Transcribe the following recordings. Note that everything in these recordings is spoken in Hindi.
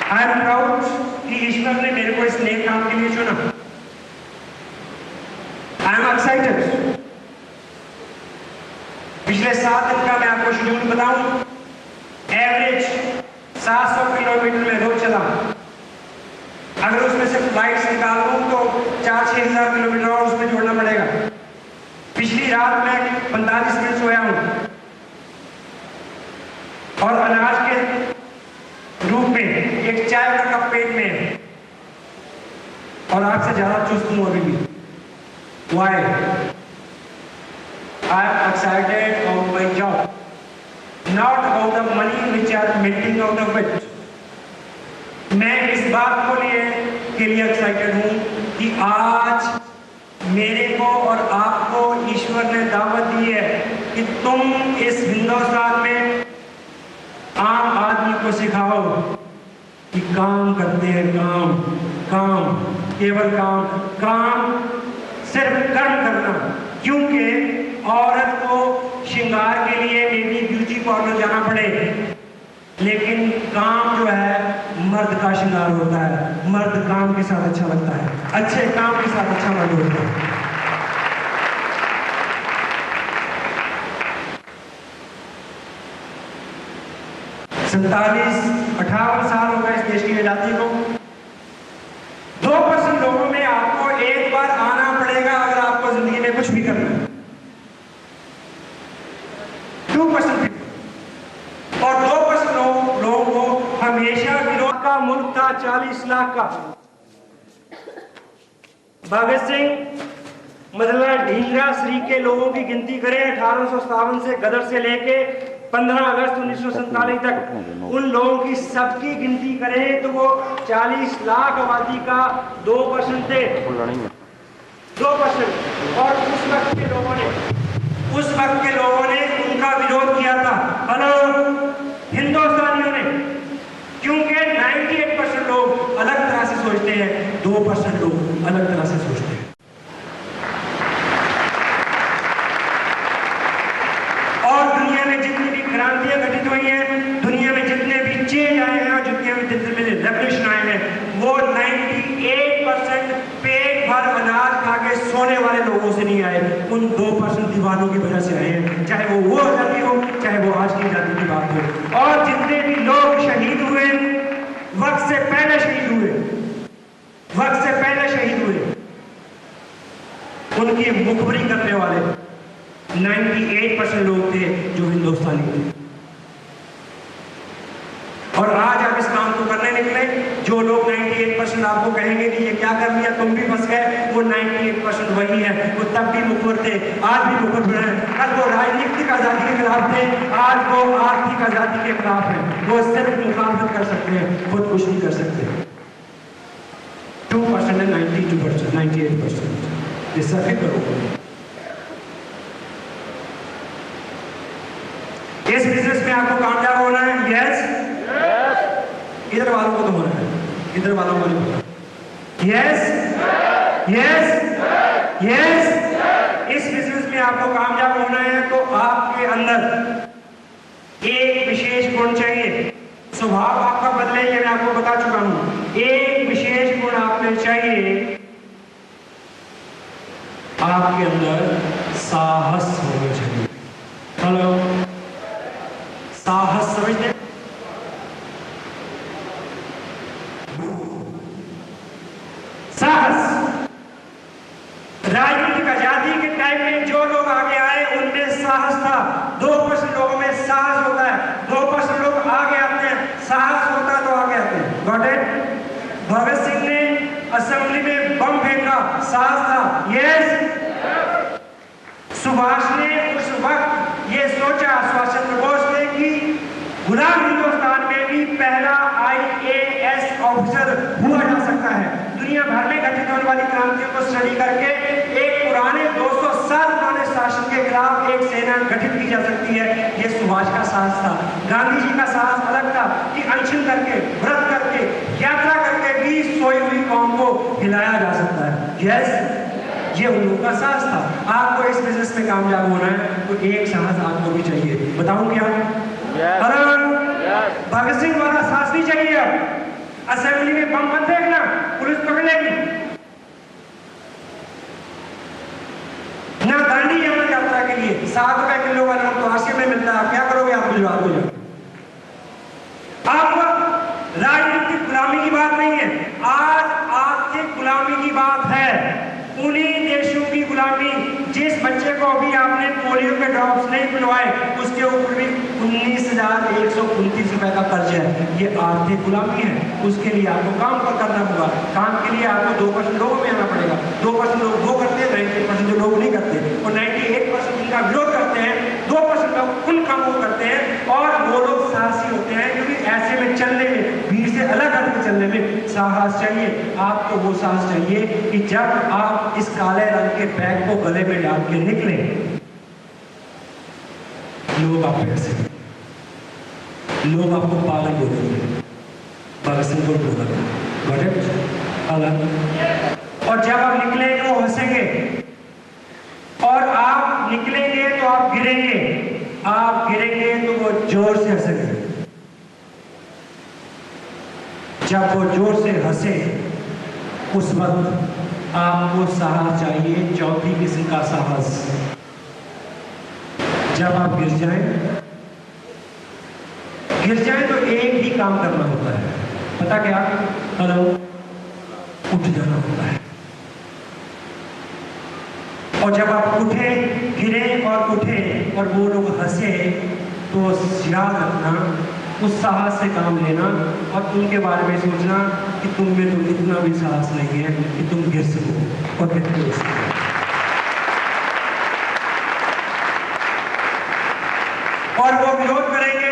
आई एम प्राउड कि ईश्वर ने मेरे को इस नेक काम के लिए चुना। I am excited. पिछले 7 दिन का मैं आपको शेड्यूल बताऊं। एवरेज 700 किलोमीटर में रोज चला। अगर उसमें से फ्लाइट्स निकाल दूं तो 4-6 हजार किलोमीटर और उसमें जोड़ना पड़ेगा। पिछली रात में 45 मिनट सोया हूं और अनाज के रूप में एक चाय का कप पेट में है और आपसे ज्यादा चुस्त हूं अभी भी। Why? I am excited about my job, not about the money which I am minting out of it. मैं इस बात को के लिए एक्साइटेड हूं कि आज मेरे को और आपको ईश्वर ने दावत दी है कि तुम इस हिंदुस्तान में आम आदमी को सिखाओ कि काम करते हैं। काम काम केवल काम काम सिर्फ कर्म करना। क्योंकि औरत को श्रृंगार के लिए मे बी ब्यूटी पार्लर जाना पड़े, लेकिन काम जो है मर्द का श्रृंगार होता है। मर्द काम के साथ अच्छा लगता है, अच्छे काम के साथ अच्छा मर्द होता है। 47-58 साल हो गए इस देश की आजादी को। 2% लोगों में आपको एक बार आना पड़ेगा अगर आपको जिंदगी में कुछ भी करना है। 2% और 2% लोगों को हमेशा विरोध का मुल्क था 40 लाख का। भगत सिंह, मदला, ढींगरा, श्री के लोगों की गिनती करें 1857 से गदर से लेके 15 अगस्त 1947 तक, उन लोगों की सबकी गिनती करें तो वो 40 लाख आबादी का 2% थे। 2%। और उस वक्त के लोगों ने उनका विरोध किया था। हेलो हिंदुस्तानियों ने, क्योंकि 98% लोग अलग तरह से सोचते हैं, 2% लोग अलग तरह से सोचते हैं। और दुनिया में जितनी भी क्रांतियां घटित हुई हैं, दुनिया में जितने भी चेंज आए हैं, दुनिया में जितने भी रेवोल्यूशन आए हैं, वो 98% पेट भर अनाज खा के सोने वाले लोगों से नहीं आए, उन 2% दीवानों की वजह से आए हैं। चाहे वो आजादी हो, चाहे वो आज की आजादी की बात हो। और जितने भी लोग शहीद हुए, वक्त से पहले शहीद हुए, उनकी मुखबरी करने वाले 98% लोग थे जो हिंदुस्तानी थे। और आज आप इस काम को करने निकले। जो लोग 98% आपको कहेंगे कि ये क्या कर लिया, तुम भी फंस गए, वो 98% वही है। वो तब भी मुखर थे, आज भी मुखर हैं। कल वो राजनीतिक आजादी के खिलाफ थे, आज वो आर्थिक आजादी के खिलाफ है। वो सिर्फ मुखालफत कर सकते हैं, खुद कुछ नहीं कर सकते। 2% है 92%, 98%। ये सफे करो। इस बिजनेस में आपको कामयाब होना है। यस, इधर वालों को तो होना है, इधर वालों को नहीं होना। Yes yes yes. इस बिजनेस में आपको कामयाब होना है तो आपके अंदर एक विशेष गुण चाहिए। स्वभाव आपका बदले, ये मैं आपको बता चुका हूं। एक विशेष गुण आप में चाहिए, आपके अंदर साहस होना चाहिए। हेलो, साहस समझते? साहस। राजनीतिक आजादी के टाइम में जो लोग आगे आए उनमें साहस था। 2% लोगों में साहस होता है। 2% लोग आगे आते हैं, साहस होता तो आगे आते हैं। Got it? भगत सिंह ने असेंबली में बम फेंका, साहस था। यस। सुभाष ने उस वक्त ये सोचा, सुभाष चंद्र बोस ने, कि गुलाम हिंदुस्तान में भी पहला IAS ऑफिसर हुआ जा सकता है। दुनिया भर में घटित होने वाली क्रांतियों को स्टडी करके एक पुराने 200 साल पुराने शासन के खिलाफ एक सेना गठित की जा सकती है। ये सुभाष का साहस था। गांधी जी का साहस अलग था कि अनशन करके, व्रत करके, यात्रा करके भी सोई हुई कौम को हिलाया जा सकता है। यस, ये उन लोगों का साहस था। आपको इस बिजनेस में कामयाब होना है तो एक साहस आपको भी चाहिए। बताऊं क्या? भगत सिंह वाला साहस नहीं चाहिए। असेंबली में बम मत फेंकना, पुलिस पकड़ लेगी। ना गांधी यमुना यात्रा के लिए 7 रुपए किलो वाला तो आसिया में मिलता है, आप क्या करोगे? आप गुजरात हो जाओ। अब राजनीतिक गुलामी की बात नहीं है, आज आर्थिक गुलामी की बात है। उन्हीं देशों की गुलामी, जिस बच्चे को अभी आपने पोलियो के ड्रॉप्स नहीं पिलवाए उसके ऊपर भी 19,129 रुपए का कर्ज है। ये आर्थिक गुलामी है। उसके लिए आपको काम पर करना होगा। काम के लिए आपको 2% लोगों में आना पड़ेगा। 2% लोग वो करते हैं, 98% जो लोग नहीं करते, और 98% उनका विरोध करते हैं। 2% लोग उन कामों को करते हैं, और वो लोग साहसी होते हैं, क्योंकि ऐसे में चलने में, भीड़ से अलग हटकर चलने में साहस चाहिए। आपको वो साहस चाहिए कि जब आप इस काले रंग के बैग को गले में डाल के निकले, लोग आप ऐसे, लोग आपको पागल बोलेंगे, भगत सिंह को बोला अलग, और जब आप निकलेंगे वो हंसेंगे, और आप निकलेंगे तो आप गिरेंगे, आप गिरेंगे तो वो जोर से हंसेंगे। जब वो जोर से हंसे उस वक्त आपको साहस चाहिए, चौथी किस्म का साहस। जब आप गिर जाएं तो एक ही काम करना होता है, पता क्या? हेलो, उठ जाना होता है। और जब आप उठे, गिरे और उठे और वो लोग हंसे, तो याद रखना, उस साहस से काम लेना, और उनके बारे में सोचना कि तुम में तो इतना भी साहस नहीं है कि तुम गिर सको और गिर सको। और वो विरोध करेंगे,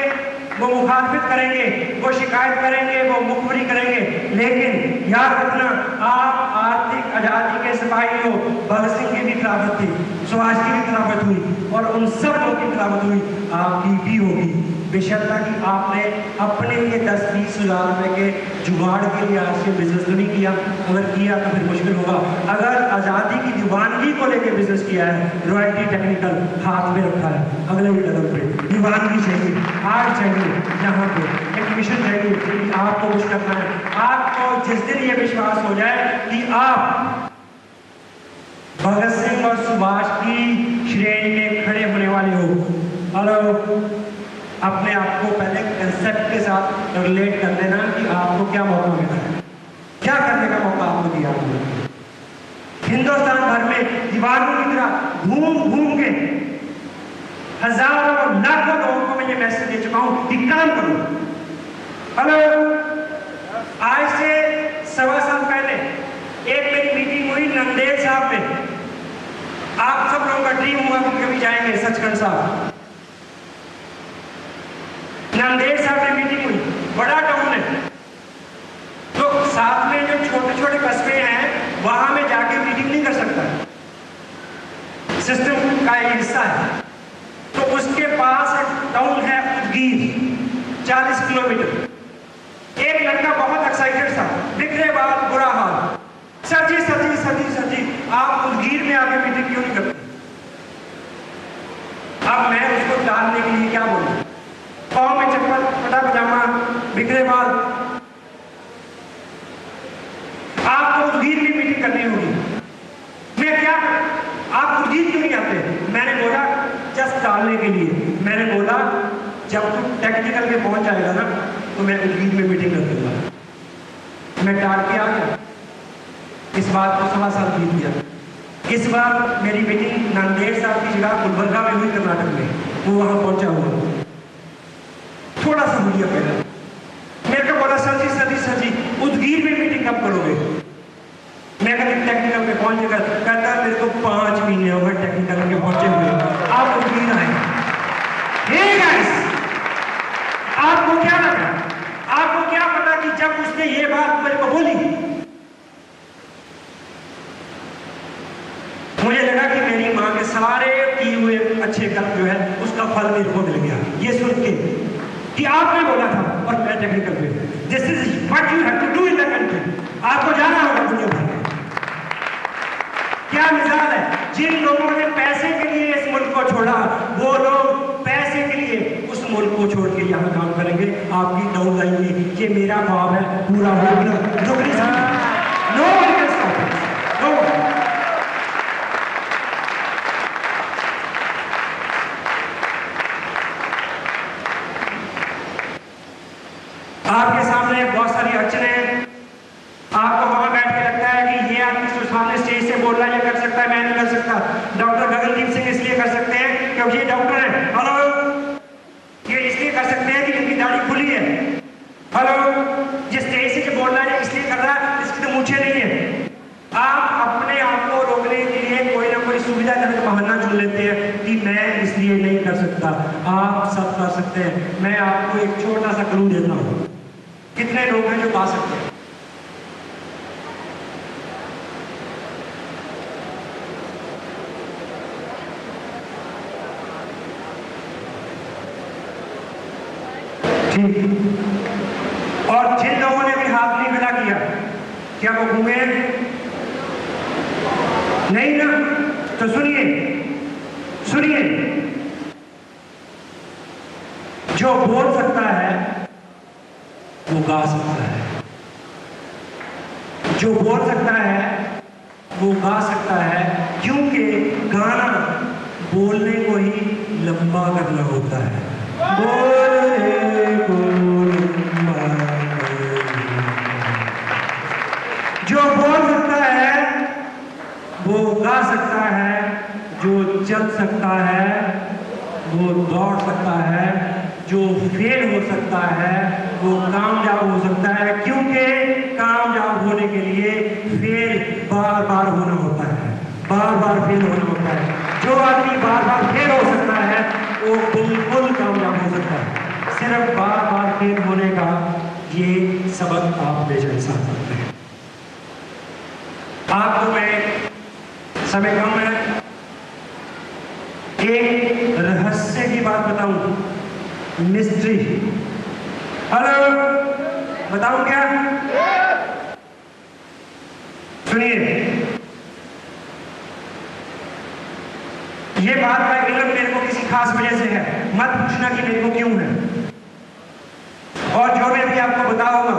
वो मुखालफत करेंगे, वो शिकायत करेंगे, वो मुखबरी करेंगे, लेकिन याद रखना, आप आर्थिक आजादी के सिपाही हो। भगत सिंह की भी खिलाफत थी, सुभाष की भी खिलाफत हुई, और उन सब लोगों की खिलाफत हुई, आपकी भी होगी। बेशर्ता कि आपने अपने लिए 10-20 हज़ार रुपए के जुगाड़ के लिए आज से बिजनेस नहीं किया। अगर किया तो फिर मुश्किल होगा। अगर आज़ादी की दीवानगी को लेकर बिजनेस किया है, रॉयल्टी टेक्निकल हाथ में रखा है, अगले ही लेवल पे दीवानगी चाहिए, आर्ट चाहिए, यहाँ पे एक मिशन चाहिए कि आपको कुछ करना है। आपको जिस दिन ये विश्वास हो जाए कि आप भगत सिंह और सुभाष की श्रेणी में खड़े होने वाले हो, हेलो, अपने आप को पहले कंसेप्ट के साथ रिलेट कर लेना कि आपको क्या मौका मिला है, क्या करने का मौका आपको दिया है। हिंदुस्तान भर में दीवारों की तरह घूम घूम के हजारों और लाखों लोगों को मैं ये मैसेज दे चुका हूं कि काम करो। हेलो, आज से 1.25 साल पहले एक मेरी मीटिंग हुई नंदेड़ साहब में। आप सब लोगों का ड्रीम हुआ कि कभी जाएंगे सचखंड साहब। नंदेड़ साहब में मीटिंग हुई, बड़ा टाउन है, तो साथ में जो छोटे छोटे कस्बे हैं वहां में जाके मीटिंग नहीं कर सकता, सिस्टम का एक हिस्सा है। तो उसके पास एक टाउन है उदगीर, 40 किलोमीटर। एक लड़का बहुत एक्साइटेड था, बिखरे बाल, बुरा हाल, सर जी सर जी सर जी सर जी, आप उदगीर में आके मीटिंग क्यों नहीं करते? अब मैं उसको टालने के लिए क्या बोलूं? पाँव में चप्पल, फटा पजामा, बिखरे बाल, आपको उदगीर में मीटिंग करनी होगी। मैं क्या, आप उदगीर क्यों नहीं आते? मैंने बोला जस्ट टालने के लिए। मैंने बोला जब तुम टेक्निकल में पहुंच जाएगा ना तो मैं उदगीर में मीटिंग कर दूंगा। मैं टाल के आ गया। इस बात को 1.25 साल बीत गया। इस बार मेरी मीटिंग नांदेड़ साहब की जगह गुलबर्गा में हुई, कर्नाटक में। वो वहां पहुंचा हुआ थोड़ा सा मीडिया पहले मेरे को बोला सर जी उदगीर में मीटिंग कब करोगे? मैं कहती टेक्निकल में पहुंच गया। कहता मेरे को 5 महीने हो गए टेक्निकल में पहुंचे हुए, आप उदगीर आए। आपको क्या लगा? आपको क्या पता कि जब उसने ये बात मेरे को बोली, मुझे लगा कि मेरी मां के सारे किए हुए अच्छे कर्म जो है उसका फल मेरे को मिल गया। ये सुन के कि आपने बोला था और मैं टेक्निकल पे, this is what you have to do in the country. आपको जाना होगा दुनिया भर में। क्या मिसाल है, जिन लोगों ने पैसे के लिए इस मुल्क को छोड़ा, वो लोग पैसे के लिए उस मुल्क को छोड़ के यहाँ काम करेंगे, आपकी डाउन लाइन की। ये मेरा ख्वाब है, पूरा होगा। No one can stop it, no one. आपके सामने बहुत सारी अड़चने हैं। आपको वहां बैठ के लगता है कि ये आदमी जो सामने स्टेज से बोल रहा है ये कर सकता है, मैं नहीं कर सकता। डॉक्टर गगनदीप सिंह इसलिए कर सकते हैं क्योंकि ये डॉक्टर है। हेलो, ये इसलिए कर सकते हैं कि इनकी दाढ़ी खुली है। हेलो, ये स्टेज से जो बोल रहा है इसलिए कर रहा है, इसकी तो मूछें नहीं है। आप अपने आप को रोकने के लिए कोई ना कोई सुविधाजनक बहाना चुन लेते हैं कि मैं इसलिए नहीं कर सकता। आप सब कर सकते हैं। मैं आपको एक छोटा सा क्लू देता हूं, कितने लोग हैं जो गा सकते हैं? ठीक। और जिन लोगों ने भी हाथ नहीं खड़ा किया, क्या वो घूमे? नहीं ना? तो सुनिए, सुनिए, जो बोल सकता है वो गा सकता है, जो बोल सकता है वो गा सकता है, क्योंकि गाना बोलने को ही लंबा करना होता है। बोलने को लंबा, जो बोल सकता है वो गा सकता है, जो चल सकता है वो दौड़ सकता है, जो फेल हो सकता है वो कामयाब हो सकता है, क्योंकि कामयाब होने के लिए फेल बार बार होना होता है, बार बार फेल होना होता है। जो आदमी बार बार फेल हो सकता है वो बिल्कुल कामयाब हो सकता है। सिर्फ बार बार फेल होने का ये सबक आप ले जा सकते हैं। आपको मैं, समय कम है, एक रहस्य की बात बताऊं, मिस्ट्री। हेलो, बताऊं क्या? सुनिए, ये बात का इल्म मेरे को किसी खास वजह से है, मत पूछना कि मेरे को क्यों है। और जो मैं अभी आपको बताऊंगा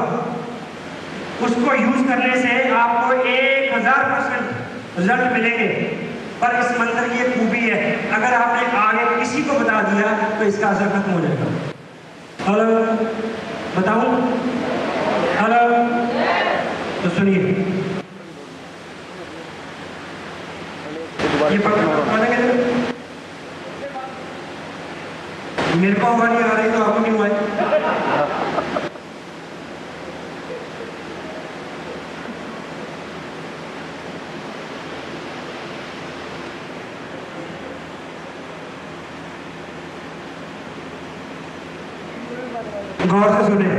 उसको यूज करने से आपको 1000% रिजल्ट मिलेंगे। पर इस मंत्र की एक खूबी है, अगर आपने आगे किसी को बता दिया तो इसका असर खत्म हो जाएगा। हेलो, बताऊं? हेलो, तो सुनिए, ये पता मेरे को आवाज नहीं आ रही तो आपको क्यों आई? गौर से सुने,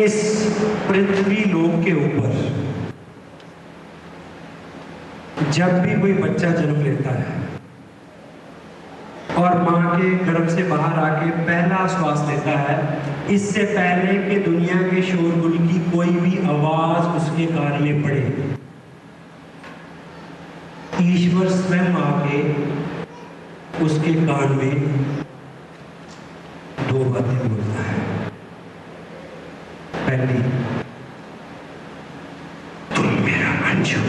इस पृथ्वी लोक के ऊपर जब भी कोई बच्चा जन्म लेता है और मां के गर्भ से बाहर आके पहला श्वास लेता है, इससे पहले कि दुनिया के शोरगुल की कोई भी आवाज उसके कान में पड़े, ईश्वर स्वयं आके उसके कान में दो बातें बोलता है। पहली, तुम मेरा अंश हो,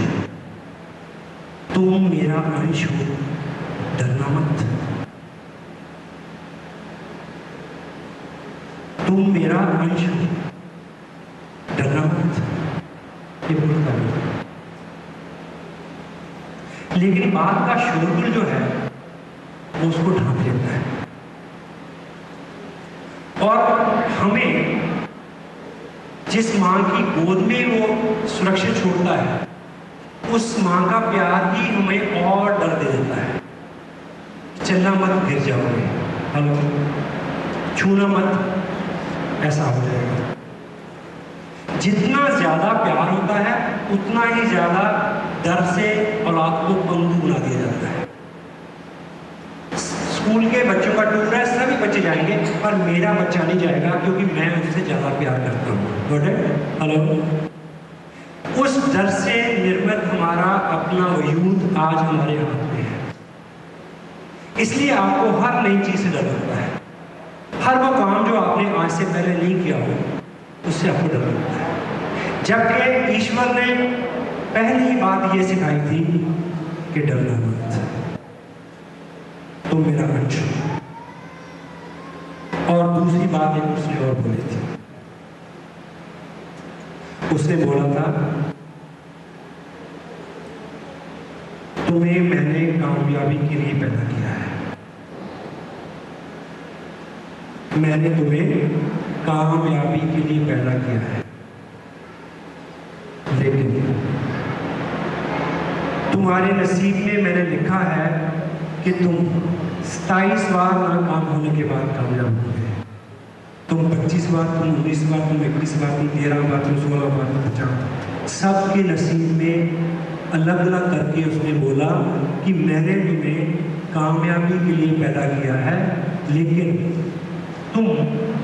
तुम मेरा अंश हो, डरना मत। तुम मेरा अंश हो, डरना मत। ये बोलता है। लेकिन बात का शोरगुल जो है वो उसको ढांक लेता है और हमें जिस मां की गोद में वो सुरक्षित छोड़ता है, उस मां का प्यार ही हमें और डर दे देता है। चलना मत, गिर जाओगे। हेलो, छूना मत, ऐसा हो जाएगा। जितना ज्यादा प्यार होता है उतना ही ज्यादा डर से औलाद को पंगु बना दिया जाता है। स्कूल के बच्चों का टूर है, सभी बच्चे जाएंगे, पर मेरा बच्चा नहीं जाएगा क्योंकि मैं उससे ज्यादा प्यार करता हूँ। हेलो, उस डर से निर्मित हमारा अपना वजूद आज हमारे हाथ में है। इसलिए आपको हर नई चीज से डर लगता है। हर वो काम जो आपने आज से पहले नहीं किया हो उससे आपको डर लगता है। जबकि ईश्वर ने पहली बात ये सिखाई थी कि डरना मत, तुम मेरा अंश हो। और दूसरी बात एक उसने और बोली थी, उसने बोला था तुम्हें मैंने कामयाबी के लिए पैदा किया है, मैंने तुम्हें कामयाबी के लिए पैदा किया है, लेकिन तुम्हारे नसीब में मैंने लिखा है कि तुम 27 बार नाकाम होने के बाद कामयाब हो गए। तुम 25 बार, तुम 19 बार, तुम 21 बार, तुम 13 बार, तुम 16 बार, तुम 50, सबके नसीब में अलग अलग करके उसने बोला कि मैंने तुम्हें कामयाबी के लिए पैदा किया है, लेकिन तुम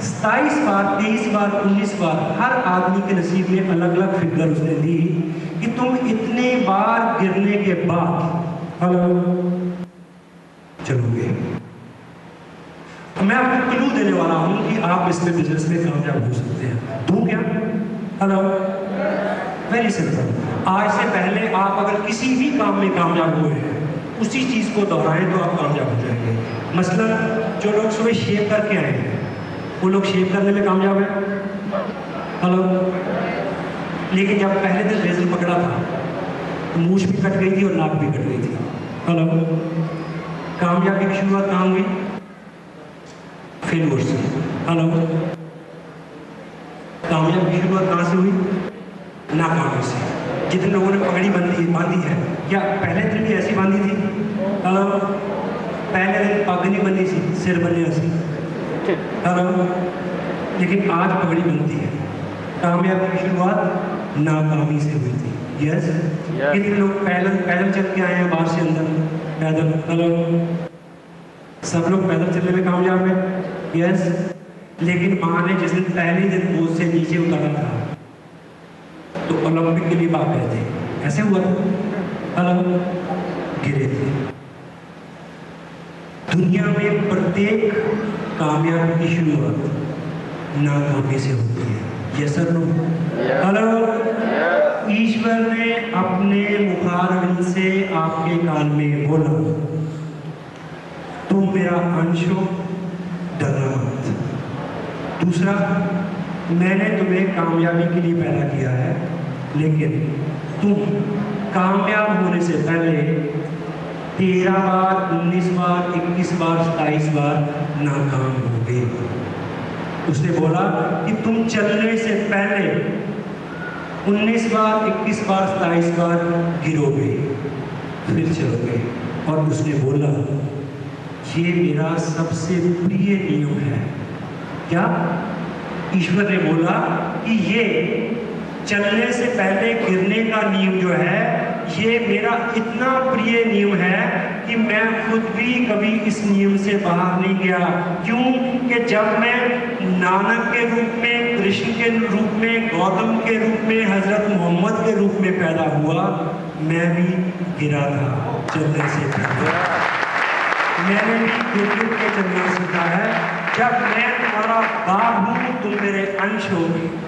27 बार, 23 बार, 19 बार, हर आदमी के नसीब में अलग अलग फिगर उसने दी कि तुम इतने बार गिरने के बाद चलोगे। मैं आपको क्लू देने वाला हूं कि आप इसमें बिजनेस में कामयाब हो सकते हैं। दूं क्या? Hello, very simple. आज से पहले आप अगर किसी भी काम में कामयाब हुए हैं, उसी चीज को दोहराएं तो आप कामयाब हो जाएंगे। मसलन जो लोग सुबह शेव करके आए हैं, वो लोग शेव करने में कामयाब है। हेलो, लेकिन जब पहले दिन रेजर पकड़ा था तो मूछ भी कट गई थी और नाक भी कट गई थी। हेलो, कामयाबी की शुरुआत कहाँ हुई? फेलियर से। हेलो, कामयाबी की शुरुआत कहाँ से हुई? नाकामी से। जितने लोगों ने पगड़ी बांधी है, या पहले दिन भी ऐसी बांधी थी? हेलो, पहले दिन पग नहीं बनी थी, सिर बने ऐसी। हेलो, लेकिन आज पगड़ी बनती है। कामयाबी की शुरुआत नाकामी से हुई थी। यस, कितने लोग पैदल चल के आए हैं बाहर से अंदर पैदल? हेलो, सब लोग पैदल चलने में कामयाब है। यस, लेकिन माँ ने जिस दिन पहले दिन बोझ से नीचे उतारा था तो ओलंपिक के लिए भाग गए थे। ऐसे हुआ था? हेलो, गिरे थे। दुनिया में प्रत्येक कामयाबी की शुरुआत नाकामी से होती है। Yes sir, no? हेलो, ईश्वर ने अपने मुखारविंद से आपके कान में बोला, तुम मेरा अंश हो, डरना मत। दूसरा, मैंने तुम्हें कामयाबी के लिए पैदा किया है, लेकिन तुम कामयाब होने से पहले 13 बार, 19 बार, 21 बार, 27 बार नाकाम हो गए। उसने बोला कि तुम चलने से पहले 19 बार, 21 बार, 27 बार गिरोगे, फिर चलोगे। और उसने बोला ये मेरा सबसे प्रिय नियम है। क्या? ईश्वर ने बोला कि ये चलने से पहले गिरने का नियम जो है, ये मेरा इतना प्रिय नियम है कि मैं खुद भी कभी इस नियम से बाहर नहीं गया। क्यों? कि जब मैं नानक के रूप में, कृष्ण के रूप में, गौतम के रूप में, हजरत मोहम्मद के रूप में पैदा हुआ, मैं भी गिरा था चलने से पहले। मैंने भी गिर के चलना सीखा है। जब मैं तुम्हारा बाप हूँ, तुम मेरे अंश हो।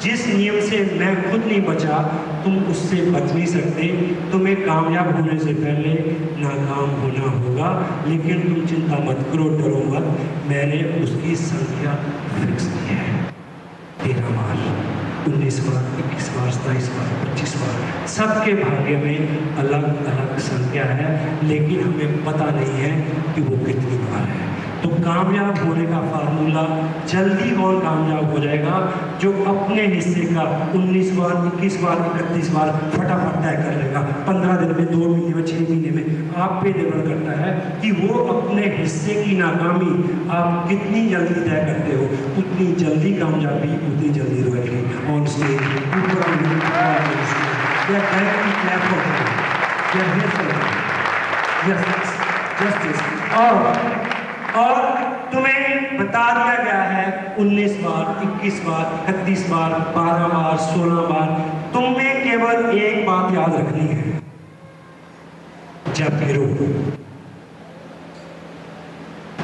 जिस नियम से मैं खुद नहीं बचा, तुम उससे बच नहीं सकते। तुम्हें कामयाब होने से पहले नाकाम होना होगा, लेकिन तुम चिंता मत करो, डरो मत। मैंने उसकी संख्या फिक्स की है। 13 बार, 19 बार, 21 बार, 27 बार, 25 बार। सबके भाग्य में अलग अलग संख्या है, लेकिन हमें पता नहीं है कि वो कितनी बार है। तो कामयाब होने का फार्मूला, जल्दी कौन कामयाब हो जाएगा? जो अपने हिस्से का 19 बार, 21 बार, 31 बार फटाफट तय कर लेगा। 15 दिन में, 2 महीने में, 6 महीने में। आप पे निर्भर करता है कि वो अपने हिस्से की नाकामी आप कितनी जल्दी तय करते हो। उतनी जल्दी कामयाबी, उतनी जल्दी रॉयल्टी ऑन स्टेज, और तुम्हें बता दिया गया है 19 बार, 21 बार, 31 बार, 12 बार, 16 बार। तुम में केवल एक बात याद रखनी है, जब गिरो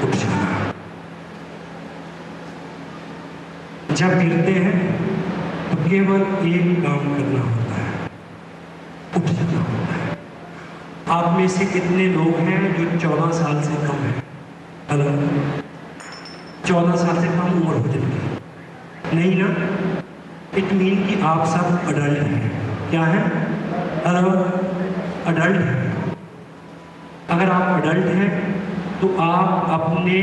उठ जाना। जब गिरते हैं तो केवल एक काम करना होता है, उठ जाना होता है। आप में से कितने लोग हैं जो 14 साल से कम है? हेलो, 14 साल से कम उम्र हो जिनकी? नहीं ना? इट मीन कि आप सब अडल्ट हैं। क्या है? हेलो, अडल्ट हैं। अगर आप अडल्ट हैं तो आप अपनी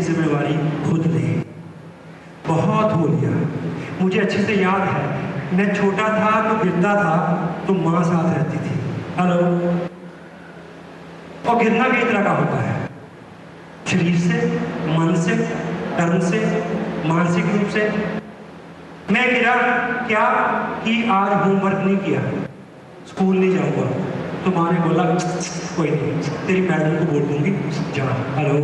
जिम्मेवारी खुद लें। बहुत हो लिया। मुझे अच्छे से याद है, मैं छोटा था तो गिरता था तो माँ साथ रहती थी। हेलो, और गिरना कई तरह का होता है, शरीर से, मन से, कर्म से, मानसिक रूप से। मैं गिरा क्या कि आज होमवर्क नहीं किया, स्कूल नहीं जाऊंगा, तो माँ ने बोला कोई नहीं, तेरी मैडम को बोल दूंगी, जा। हेलो,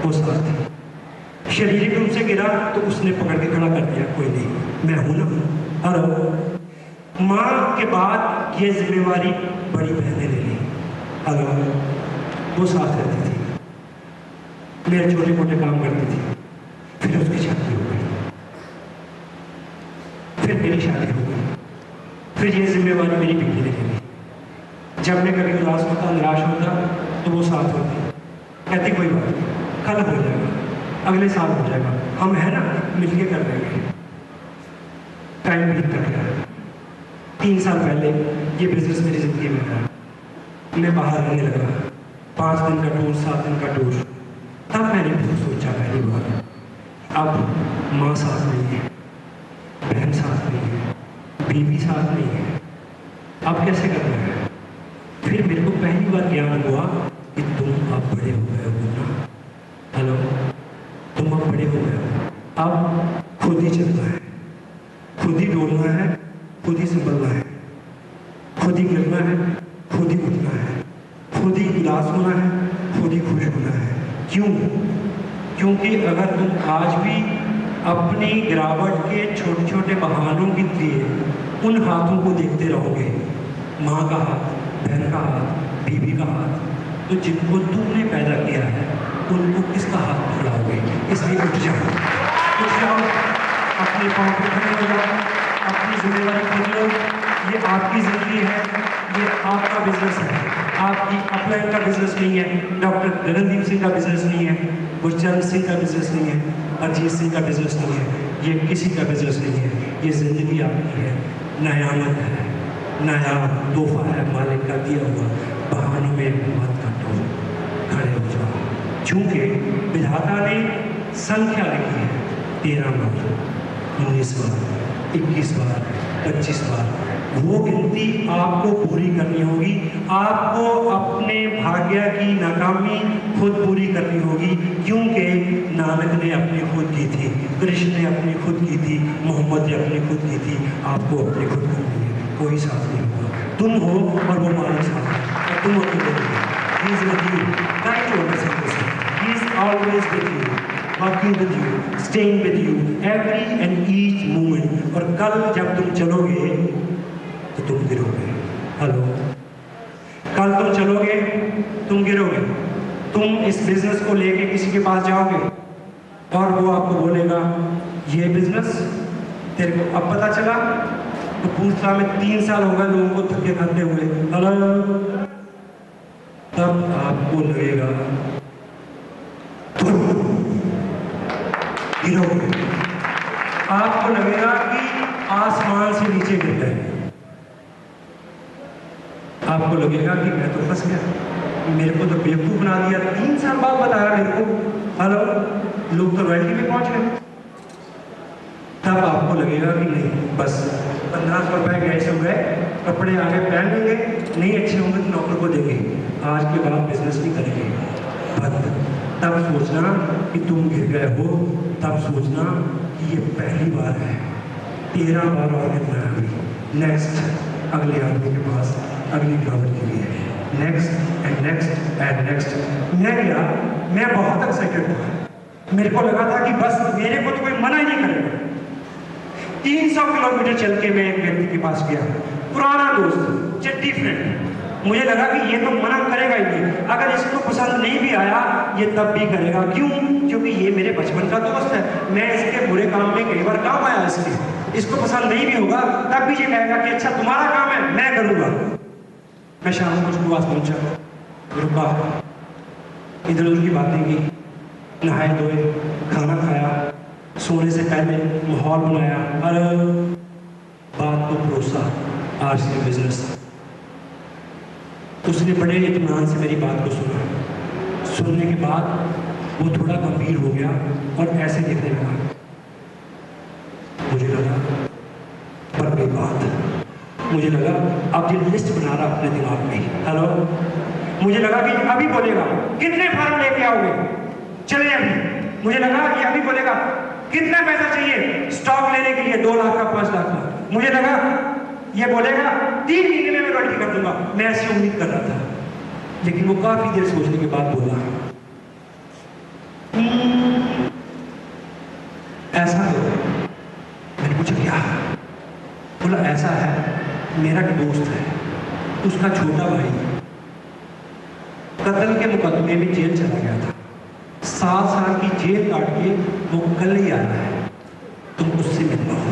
वो साथ थी। शारीरिक रूप से गिरा तो उसने पकड़ के खड़ा कर दिया, कोई नहीं, मैं हूं ना। हेलो, माँ के बाद ये जिम्मेवारी बड़ी बहनें ले ली। हेलो, वो साथ रहती थी, मेरे छोटे मोटे काम करती थी। फिर उसकी शादी हो गई, फिर मेरी शादी हो गई, फिर ये जिम्मेवारी मेरी बीवी ने ले ली। जब मैं कभी उदास होता, निराश होता, तो वो साथ होती, कहती कोई बात नहीं, कल हो जाएगा, अगले साल हो जाएगा, हम है ना, मिलके कर लेंगे। टाइम बीतता गया। 3 साल पहले ये बिजनेस मेरी जिंदगी में था। मैं बाहर रहने लगा, 5 दिन का टूर, 7 दिन का टूर। तब मैंने सोचा पहली बार, अब माँ साथ नहीं है, बहन साथ नहीं है, बीवी साथ नहीं है, अब कैसे करना है? फिर मेरे को पहली बार ज्ञान हुआ कि तुम अब बड़े हो गए हो ना। हेलो, तुम अब बड़े हो गए हो, अब खुद ही चलना है, खुद ही डोलना है, खुद ही संभलना है, खुद ही गिरना है, खुद ही उठना है, खुद ही उदास होना है, खुद ही खुश होना है। क्यों? क्योंकि अगर तुम आज भी अपनी गिरावट के छोटे छोटे बहानों के लिए उन हाथों को देखते रहोगे, माँ का हाथ, बहन का हाथ, बीवी का हाथ, तो जिनको तुमने पैदा किया है उनको किसका हाथ पकड़ाओगे? इसलिए उठ जाओ, उठ जाओ, अपने पाँव पे खड़े हो जाओ, अपनी जिम्मेदारी खुद लो। ये आपकी जिंदगी है, ये आपका बिजनेस है, आपकी अपलाइन का बिजनेस नहीं है, डॉक्टर गगनदीप सिंह का बिजनेस नहीं है, गुरचरण सिंह का बिजनेस नहीं है, अजीत सिंह का बिजनेस नहीं है, ये किसी का बिजनेस नहीं है। ये जिंदगी आपकी है, नयामत है, नया तोहफा है मालिक का दिया हुआ। बहानों में मत काटो, खड़े हो जाओ। चूंकि विधाता ने संख्या लिखी है, 13 बार, 19 बार, 21 बार, 25 बार, वो गिनती आपको पूरी करनी होगी। आपको अपने भाग्य की नाकामी खुद पूरी करनी होगी, क्योंकि नानक ने अपनी खुद की थी, कृष्ण ने अपनी खुद की थी, मोहम्मद ने अपनी खुद की थी। आपको अपनी खुद करनी है, कोई साथ नहीं होगा। तुम हो और वो मालिक साथ है, और तुम अकेले नहीं। He is with you. Try to understand this. He is always with you, working with you, staying with you, every and each moment. और कल जब तुम चलोगे तो तुम गिरोगे। हेलो, कल तुम चलोगे, तुम गिरोगे। तुम इस बिजनेस को लेके किसी के पास जाओगे और वो आपको बोलेगा ये बिजनेस तेरे को अब पता चला, तो पूछता मैं 3 साल हो गए लोगों को धक्के खाते हुए। हेलो, तब आपको लगेगा गिरोगे, आपको लगेगा कि आसमान से नीचे गिर गए, आपको लगेगा कि मैं तो फंस गया, मेरे को तो बेवकूफ बना दिया, 3 साल बाद बताया मेरे को। हेलो, लोग तो रॉयल्टी में पहुंच गए। तब आपको लगेगा कि नहीं, बस 1500 रुपए गैस हो गए, कपड़े आगे पहन लेंगे, नहीं अच्छे होंगे तो नौकर को देंगे, आज के बाद बिजनेस नहीं करेंगे। तब सोचना कि तुम गिर गए हो, तब सोचना कि ये पहली बार है, 13 बार और गिरना है अभी। नेक्स्ट अगले आदमी के पास अगली गिरावट के लिए, next and next and next. मैं गया, मैं बहुत एक्साइटेड था, मेरे को लगा था कि बस मेरे को तो कोई मना ही नहीं करेगा। 300 किलोमीटर चल के मैं एक व्यक्ति के पास गया, पुराना दोस्त, चड्डी फ्रेंड। मुझे लगा कि ये तो मना करेगा ही नहीं, अगर इसको पसंद नहीं भी आया ये तब भी करेगा। क्यों? क्योंकि ये मेरे बचपन का दोस्त है, मैं इसके बुरे काम में कई बार काम आया इसको पसंद नहीं भी होगा तब भी ये कहेगा कि अच्छा तुम्हारा काम है मैं करूँगा। मैं शाम को उसके पास पहुँचा, रुका, इधर उधर की बातें की, नहाए धोए, खाना खाया, सोने से पहले माहौल बनाया, और बात को भरोसा आरसी बिजनेस। उसने बड़े इत्मीनान से मेरी बात को सुना। सुनने के बाद वो थोड़ा गंभीर हो गया और ऐसे देखने लगा। मुझे लगा पर कोई बात, मुझे लगा अब ये लिस्ट बना रहा अपने दिमाग में। हेलो, मुझे लगा कि अभी बोलेगा कितने फार्म लेके आओगे, चले अभी। मुझे लगा कि अभी बोलेगा कितना पैसा चाहिए स्टॉक लेने के लिए, 2 लाख का, 5 लाख का। मुझे लगा ये बोलेगा 3 महीने में मैं रॉयल्टी कर दूंगा। मैं ऐसी उम्मीद कर रहा था, लेकिन वो काफी देर सोचने के बाद बोला ऐसा है। मैंने पूछा क्या? बोला ऐसा है, मेरा दोस्त है, उसका छोटा भाई कत्ल के मुकदमे में जेल चला गया था, 7 साल की जेल काट के वो कल ही आया है, तुम उससे मिलना हो।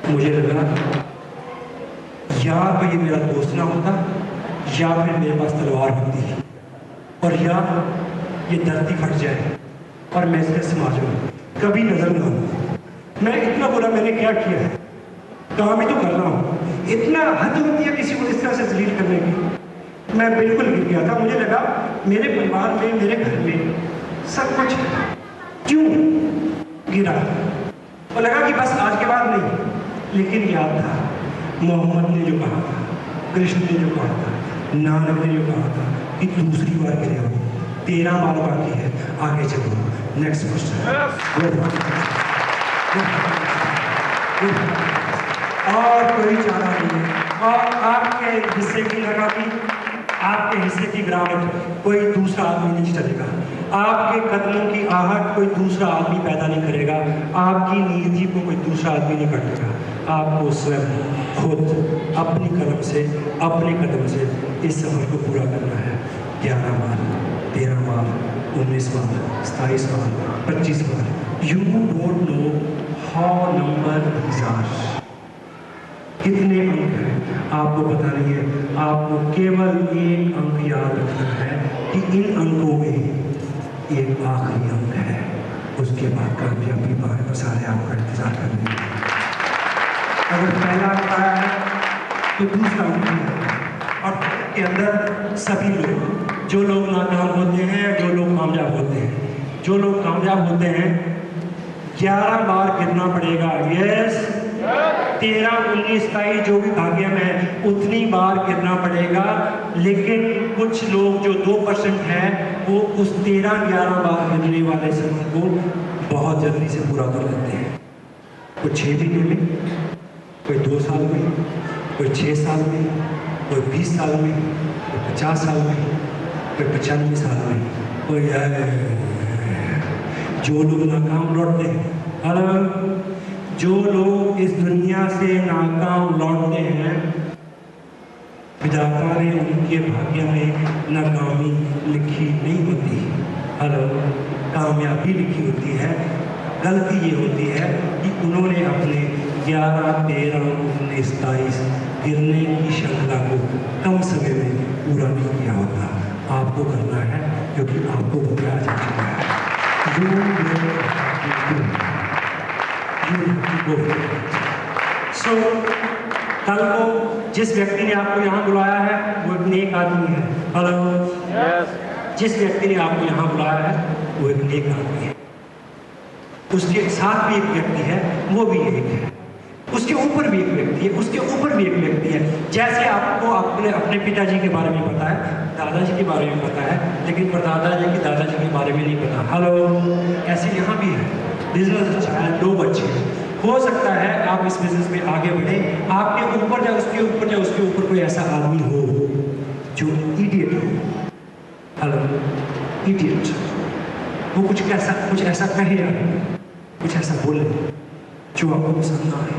मुझे लगा या तो ये मेरा दोस्त ना होता या फिर मेरे पास तलवार होती, और या ये धरती फट जाए और मैं इसके समाज में कभी नजर ना आऊं। मैं इतना बोला मैंने क्या किया है, काम ही तो कर रहा हूँ, इतना हद होती है किसी को इस तरह से जलील करने की। मैं बिल्कुल गिर गया था। मुझे लगा मेरे परिवार में, मेरे घर में सब कुछ क्यों गिरा, और लगा कि बस आज के बाद नहीं। लेकिन याद था मोहम्मद ने जो कहा था, कृष्ण ने जो कहा था, नानक ने जो कहा था कि दूसरी बार गिरे हो, 13 बार बाकी है, आगे चलो। Next question. और कोई चारा नहीं है, और आपके हिस्से की लगाती, आपके हिस्से की गिरावट कोई दूसरा आदमी नहीं चलेगा, आपके कदमों की आहट कोई दूसरा आदमी पैदा नहीं करेगा, आपकी नीति को कोई दूसरा आदमी नहीं काटेगा। आपको स्वयं खुद अपनी कलम से, अपने कदम से इस सफर को पूरा करना है। 11 बार, 13 बार, 19 बार, 27 बार, 25 बार। You don't know how number are, कितने अंक हैं आपको पता नहीं है। आपको केवल एक अंक याद रखना है कि इन अंकों में एक आखिरी अंक है, उसके बाद कामयाबी बाहर सारे आपका इंतजार करेंगे। अगर पहला अंक आया है तो दूसरा अंक है, और के अंदर सभी लोग, जो लोग नाकाम होते हैं, जो लोग कामयाब होते हैं, जो लोग कामयाब होते हैं 11 बार गिरना पड़ेगा। यस, 13, 19, 27 जो भी भाग्य में है उतनी बार गिरना पड़ेगा। लेकिन कुछ लोग जो 2% हैं वो उस 13-11 बार गिरने वाले सफर को बहुत जल्दी से पूरा कर लेते हैं। कोई 6 महीने में, कोई 2 साल में, कोई 6 साल में, कोई 20 साल में, कोई 50 साल में, कोई 95 साल में। कोई जो लोग नाकाम लौटते हैं, जो लोग इस दुनिया से नाकाम लौटते हैं, विधाता ने उनके भाग्य में नाकामी लिखी नहीं होती, कामयाबी लिखी होती है। गलती ये होती है कि उन्होंने अपने 11, 13, 19, 27 गिरने की श्रृंखला को कम समय में पूरा नहीं किया होता। आपको करना है क्योंकि आपको बताया जा चुका है। कल को जिस व्यक्ति ने आपको यहाँ बुलाया है वो एक नेक आदमी है। जिस व्यक्ति ने आपको यहाँ बुलाया है वो एक नेक आदमी है। उसके साथ भी एक व्यक्ति है, वो भी एक है। उसके ऊपर भी एक व्यक्ति है, उसके ऊपर भी एक व्यक्ति है। जैसे आपको अपने पिताजी के बारे में पता है, दादाजी के बारे में पता है, लेकिन परदादा जी दादाजी के बारे में नहीं पता। ऐसे यहाँ भी है। बिजनेस अच्छा है, 2 बच्चे हैं, हो सकता है आप इस बिजनेस में आगे बढ़े, आपके ऊपर या उसके ऊपर या उसके ऊपर कोई ऐसा आदमी हो जो इडियट हो। इडियट वो कुछ ऐसा कहे या कुछ ऐसा बोले जो आपको पसंद ना आए,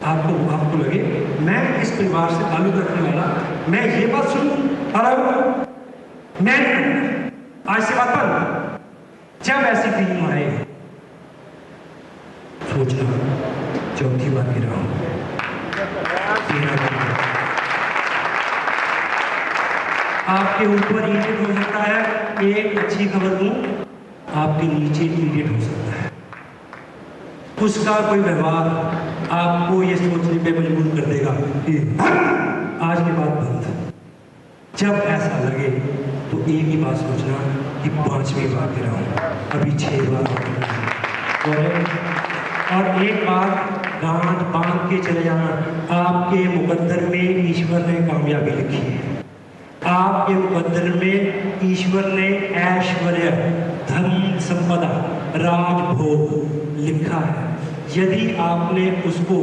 आपको लगे मैं इस परिवार से ताल्लुक रखने वाला, मैं ये बात सुनूं और मैं आज से बात बंद। जब ऐसी फीलिंग आए सोचना चौथी बार गिर रहा हूं, आपके ऊपर इडियट हो सकता है। एक अच्छी खबर दूं, आपके नीचे इडियट हो सकता है। उसका कोई व्यवहार आपको ये सोचने पे मजबूर कर देगा कि आज के बाद बंद। जब ऐसा लगे तो एक ही बात सोचना कि 5वीं बार गिरा हूं, अभी 6 बार और एक बात गांठ बांध के चले जाना, आपके मुकद्दर में ईश्वर ने कामयाबी लिखी है। आपके मुकद्दर में ईश्वर ने ऐश्वर्य, धन संपदा, राजभोग लिखा है। यदि आपने उसको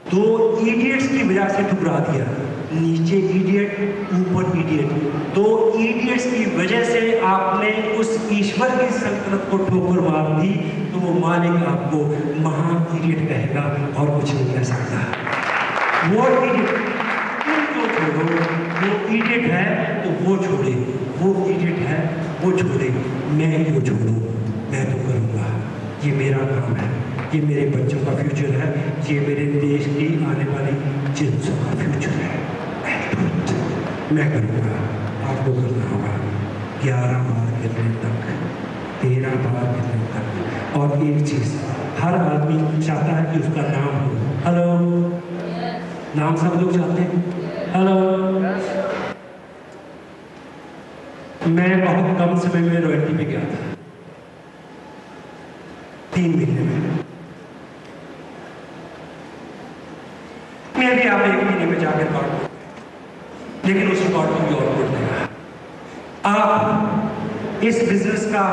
2 इडियट्स की वजह से ठुकरा दिया, नीचे इडियट ऊपर इडियट, 2 इडियट्स की वजह से आपने उस ईश्वर की सल्तनत को ठोकर मार दी, तो वो मालिक आपको महा इडियट कहेगा और कुछ नहीं कह सकता। वो इडियट तो छोड़ो, वो इडियट है तो वो छोड़े, वो इडियट है वो छोड़े, मैं क्यों छोड़ूं, मैं तो करूँगा। ये मेरा काम है, ये मेरे बच्चों का फ्यूचर है, ये मेरे देश की आने वाली जिन्सों का फ्यूचर है। मैं करूँगा, आपको करना होगा। 11 बार गिरने तक, 13 बार गिरने तक। और एक चीज़, हर आदमी चाहता है कि उसका नाम हो। हेलो, नाम सब लोग चाहते हैं। हेलो, मैं बहुत कम समय में रॉयल्टी पे गया था, 3 महीने में। मैं भी आप 1 महीने में जाकर काट, लेकिन उस रिकॉर्ड को भी और तोड़ देगा। आप इस बिजनेस का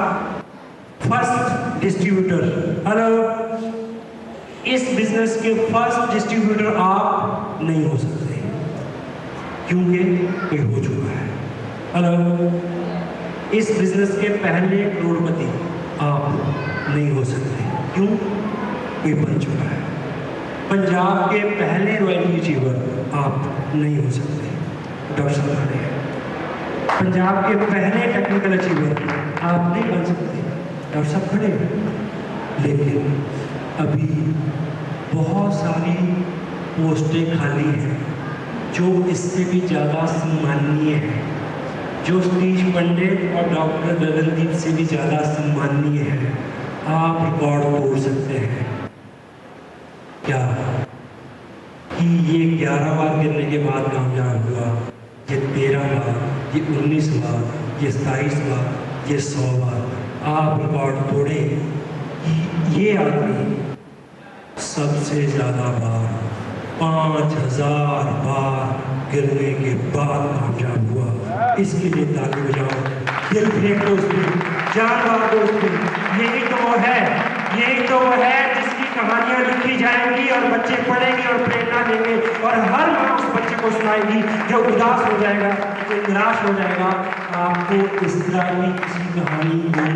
फर्स्ट डिस्ट्रीब्यूटर, हेलो, इस बिजनेस के फर्स्ट डिस्ट्रीब्यूटर आप नहीं हो सकते, क्योंकि कोई हो चुका है। हेलो, इस बिजनेस के पहले करोड़पति आप नहीं हो सकते, क्यों? कोई बन चुका है। पंजाब के पहले रॉयल्टी अचीवर आप नहीं हो सकते, डॉक्टर साहब खड़े हैं। पंजाब के पहले टेक्निकल अचीवर आप नहीं बन सकते, डॉक्टर साहब खड़े हैं। लेकिन अभी बहुत सारी पोस्टें खाली हैं जो इससे भी ज़्यादा सम्माननीय है, जो सतीश पंडित और डॉक्टर गगनदीप से भी ज़्यादा सम्माननीय है। आप रिकॉर्ड तोड़ सकते हैं क्या कि ये 11 बार गिरने के बाद कामयाब हुआ, ये 13 बार, ये 19 बार, ये 27 बार, ये 100 बार आप रिकॉर्ड तोड़े कि ये आदमी सबसे ज़्यादा बार 5000 बार गिरने के बाद कामयाब हुआ। इसके लिए ताली बजाओ, दिल फेंक दो उसमें, जान मार दो उसमें। यही तो वो है जिसकी कहानियां लिखी जाएंगी और बच्चे पढ़ेंगे और प्रेरणा देंगे, और हर माँ उस बच्चे को सुनाएगी जो उदास हो जाएगा, जो निराश हो जाएगा। आपको इस तरह की किसी कहानी को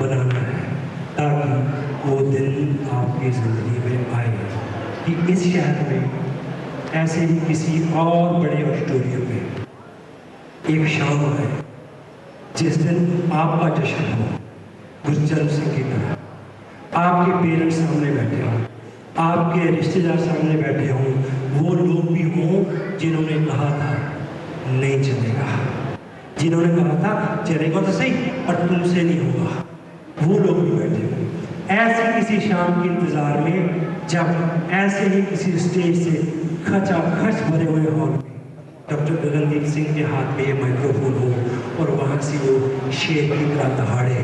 बनाना है ताकि वो दिन आपकी जिंदगी में आए कि इस शहर में ऐसे ही किसी और बड़े ऑडिटोरियम में एक शाम है जिस दिन आपका जश्न हो, गुरचरण सिंह की तरह। आपके पेरेंट्स सामने बैठे हों, आपके रिश्तेदार सामने बैठे हों, वो लोग भी हों जिन्होंने कहा था नहीं चलेगा, जिन्होंने कहा था चलेगा तो सही पर तुमसे नहीं होगा, वो लोग भी बैठे हों। ऐसी किसी शाम के इंतजार में जब ऐसे ही किसी स्टेज से खचाखच भरे हुए हॉल में डॉक्टर गगनदीप सिंह के हाथ में ये माइक्रोफोन हो और वहां से वो शेर की तरह दहाड़े,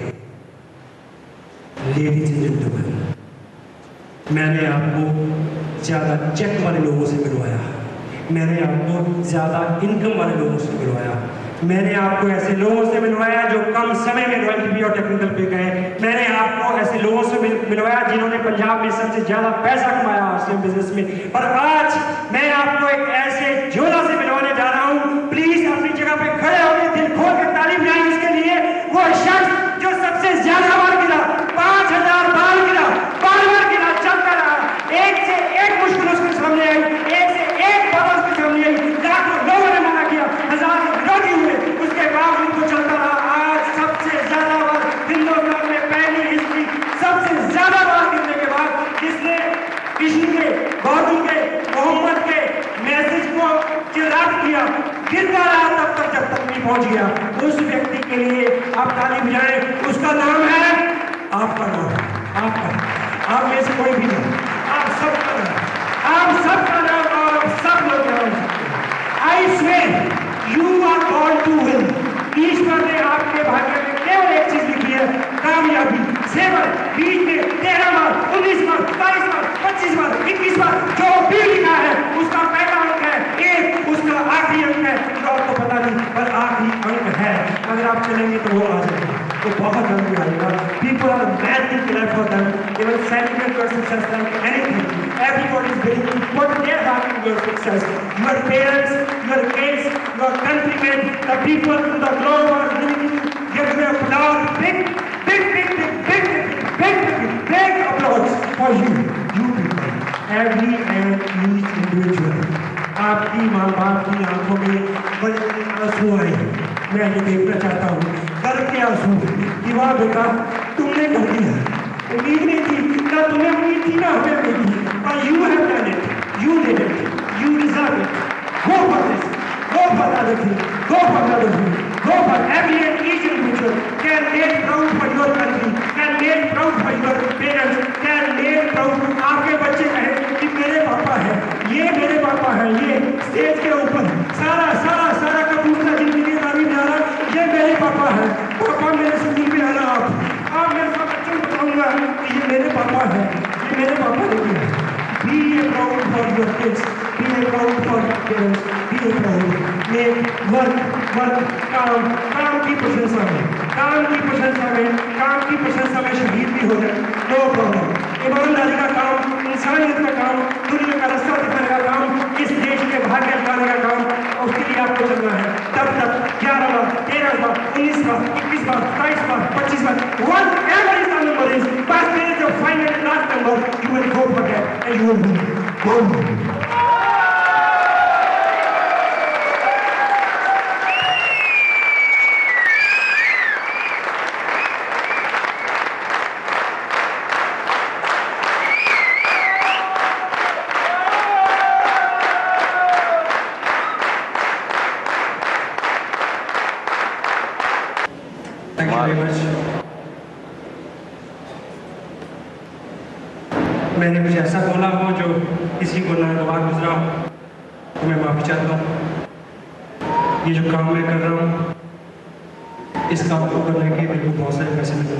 लेडीज एंड जेंटलमैन, मैंने आपको ज़्यादा चेक वाले लोगों से मिलवाया, मैंने आपको ज़्यादा इनकम वाले लोगों से मिलवाया, मैंने आपको ऐसे लोगों से मिलवाया जो कम समय में रॉयल्टी और टेक्निकल पे गए, मैंने आपको ऐसे लोगों से मिलवाया जिन्होंने पंजाब में सबसे ज़्यादा पैसा कमाया आरसीएम बिजनेस में। और आज मैं आपको एक ऐसे योद्धा से मिलवाने जा रहा हूँ। प्लीज अपनी जगह पे खड़े होकर दिल खोल कर ताली बजाएं उसके लिए, वो शख्स जो सबसे ज्यादा पहुंच गया, उस व्यक्ति के लिए आप ताली बजाएं। उसका नाम है आपका नाम, आपका, आप में से कोई भी नहीं, आप सबका नाम, आप सबका नाम, और आप सब लोग नाम सकते हैं। I swear you are called to win. ईश्वर ने आपके भाग्य में केवल एक चीज लिखी है, कामयाबी। 7 बीच में 13 बार, 19 बार, 22 बार, 25 बार, 21 बार जो भी लिखा है उसका पहला अंक है 1, उसका आखिरी अंक है जो आपको पता नहीं, पर आखिरी अंक है। अगर आप चलेंगे तो वो आ जाएगा, तो बहुत जल्दी आएगा। People are madly glad for them. They will celebrate your success like anything. Everybody is willing to put their heart into your success. Your parents, your kids, your countrymen, the people in the globe are willing to give you applause. Big applause for you people. Every and each individual. आपकी माँ बाप की आंखों में बड़े आंसू आए, मैं ये देखना चाहता हूँ, गर्व के आंसू कि वाह बेटा तुमने कर दिया, उम्मीद नहीं थी ना, तुम्हें उम्मीद थी ना हमें उम्मीद थी, और you have done it, you did it, you deserve it. Go for this, go for other thing, go for another thing, go for every and each individual can make proud for your country, can make proud for your parents, can make proud। आपके बच्चे कहें कि मेरे पापा है, ये मेरे पापा है, ये स्टेज के ऊपर सारा सारा सारा कबूतर जिंदगी दारी जा रहा, ये मेरे पापा है। पापा मेरे स्कूल में आना, आप मेरे साथ बच्चों को बताऊंगा कि ये मेरे पापा है, ये मेरे पापा ने किया। Be proud for your kids, be proud for your parents, be proud. Make work काम की प्रशंसा में, काम की प्रशंसा में, काम की प्रशंसा में शहीद भी हो जाए, नो प्रॉब्लम। ईमानदारी का काम, इंसानियत का काम, दुनिया का रास्ता दिखाने का काम, इस देश के भाग्य दिखाने का काम, उसके लिए आपको चलना है। तब तक 11 बार, 13 बार, 19 बार, 21 बार, 22 बार, 25 बार, whatever is the number is, but there is a final and last number, you will go for that and you will win. Thank you very much. मैंने कुछ ऐसा बोला हो जो किसी को नागवार गुजरा हो तो मैं माफ़ी चाहता हूँ। ये जो काम मैं कर रहा हूँ, इस काम को करने के मेरे को बहुत सारे पैसे मिले,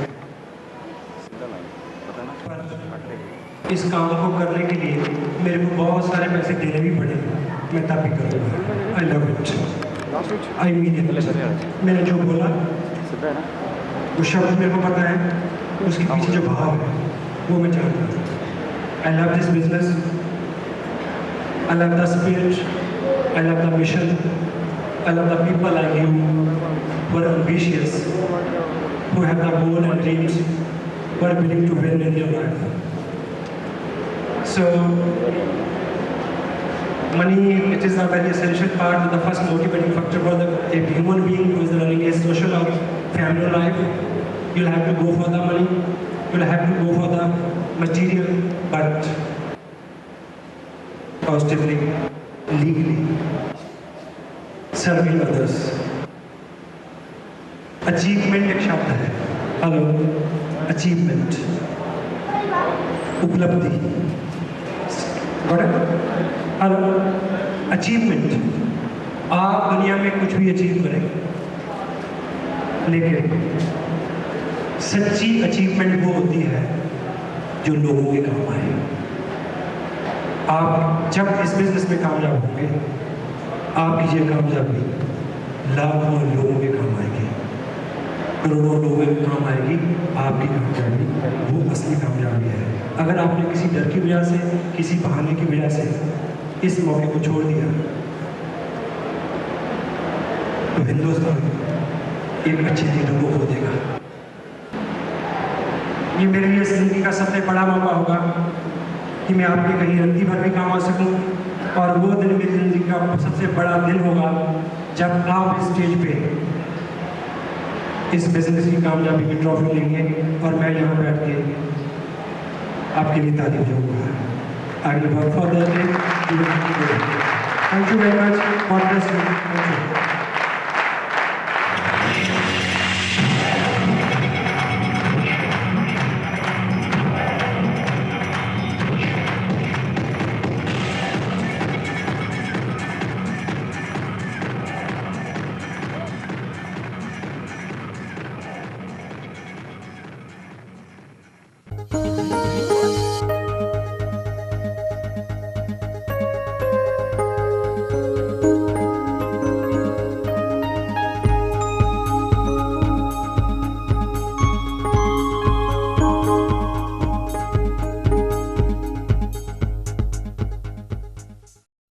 पर इस काम को करने के लिए मेरे को बहुत सारे पैसे देने भी पड़े, मैं तब भी करूँगा। I love it, I mean it. मैंने जो बोला वो शब्द मेरे को पता है, उसके पीछे जो भाव है वो मैं जानता हूँ। I love this business, I love the spirit, I love the mission, I love the people like you who are ambitious, who have the goal and dreams, who are willing to win in their life. So, money, it is a very essential part of the first motivating factor for a human being who is running a social or family life. You'll have to go for the money, you'll have to go for the material, but positively, legally, serving others. Achievement एक शब्द है, हेलो, achievement, उपलब्धि, हेलो, achievement, आप दुनिया में कुछ भी अचीव करें, लेकिन सच्ची अचीवमेंट वो होती है जो लोगों के काम आए। आप जब इस बिजनेस में कामयाब होंगे, आपकी ये कामयाबी लाखों लोगों के काम आएगी, करोड़ों लोगों के काम आएगी। आपकी कामयाबी वो असली कामयाबी है। अगर आपने किसी डर की वजह से, किसी बहाने की वजह से इस मौके को छोड़ दिया, तो हिंदुस्तान एक अच्छी लीडर को खो देगा। ये मेरे लिए जिंदगी का सबसे बड़ा मौका होगा कि मैं आपके कहीं रंदी भर भी काम आ सकूं, और वो दिन मेरी जिंदगी का सबसे बड़ा दिन होगा जब आप इस स्टेज पे इस बिजनेस की कामयाबी की ट्रॉफी लेंगे और मैं यहाँ बैठ के आपके लिए ताली बजाऊंगा। I will work for that day. Thank you very much. God bless you. Thank you.